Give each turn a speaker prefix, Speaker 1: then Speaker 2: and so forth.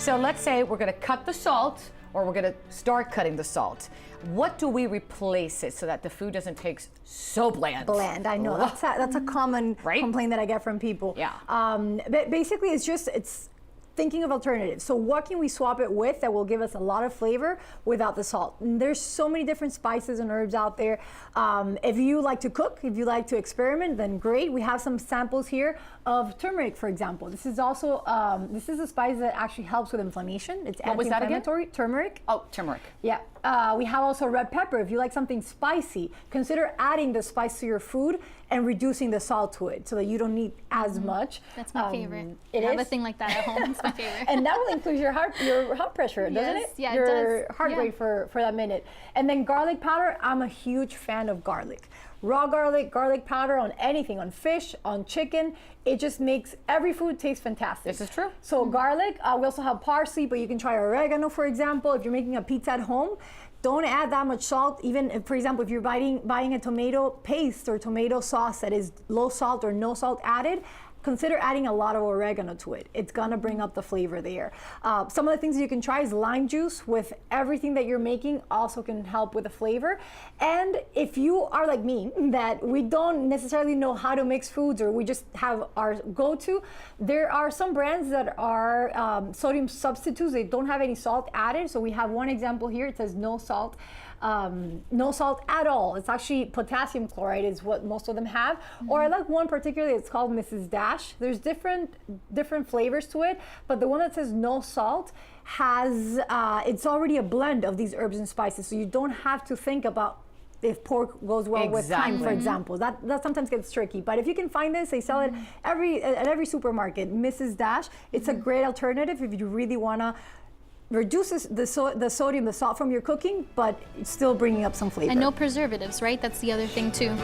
Speaker 1: So let's say we're gonna cut the salt, or we're gonna start cutting the salt. What do we replace it so that the food doesn't taste so bland?
Speaker 2: Bland, I know. That's a common complaint that I get from people.
Speaker 1: Yeah.
Speaker 2: But basically, it's thinking of alternatives. So what can we swap it with that will give us a lot of flavor without the salt? And there's so many different spices and herbs out there. If you like to cook, if you like to experiment, then great. We have some samples here of turmeric, for example. This is also, this is a spice that actually helps with inflammation. It's anti-inflammatory. Turmeric.
Speaker 1: Oh, turmeric.
Speaker 2: Yeah. We have also red pepper. If you like something spicy, consider adding the spice to your food and reducing the salt to it so that you don't need as much.
Speaker 3: That's my favorite.
Speaker 2: I
Speaker 3: have a thing like that at home. It's my favorite.
Speaker 2: And that will increase your heart pressure, doesn't it?
Speaker 3: Yeah,
Speaker 2: your
Speaker 3: it does.
Speaker 2: Heart rate for that minute. And then garlic powder, I'm a huge fan of garlic. Raw garlic powder on anything, on fish, on chicken, it just makes every food taste fantastic.
Speaker 1: This is true.
Speaker 2: So garlic, we also have parsley, but you can try oregano, for example. If you're making a pizza at home, don't add that much salt. Even if, for example, if you're buying a tomato paste or tomato sauce that is low salt or no salt added, consider adding a lot of oregano to it. It's gonna bring up the flavor there. Some of the things you can try is lime juice with everything that you're making, also can help with the flavor. And if you are like me, that we don't necessarily know how to mix foods or we just have our go-to, there are some brands that are sodium substitutes. They don't have any salt added. So we have one example here. It says no salt. No salt at all. It's actually potassium chloride is what most of them have. Or I like one particularly, it's called Mrs. Dash. There's different flavors to it, but the one that says no salt has, it's already a blend of these herbs and spices, so you don't have to think about if pork goes well with thyme, for example. That sometimes gets tricky. But if you can find this, they sell it at every supermarket. Mrs. Dash, it's a great alternative if you really wanna reduces the sodium, the salt from your cooking, but it's still bringing up some flavor.
Speaker 3: And no preservatives, right? That's the other thing too.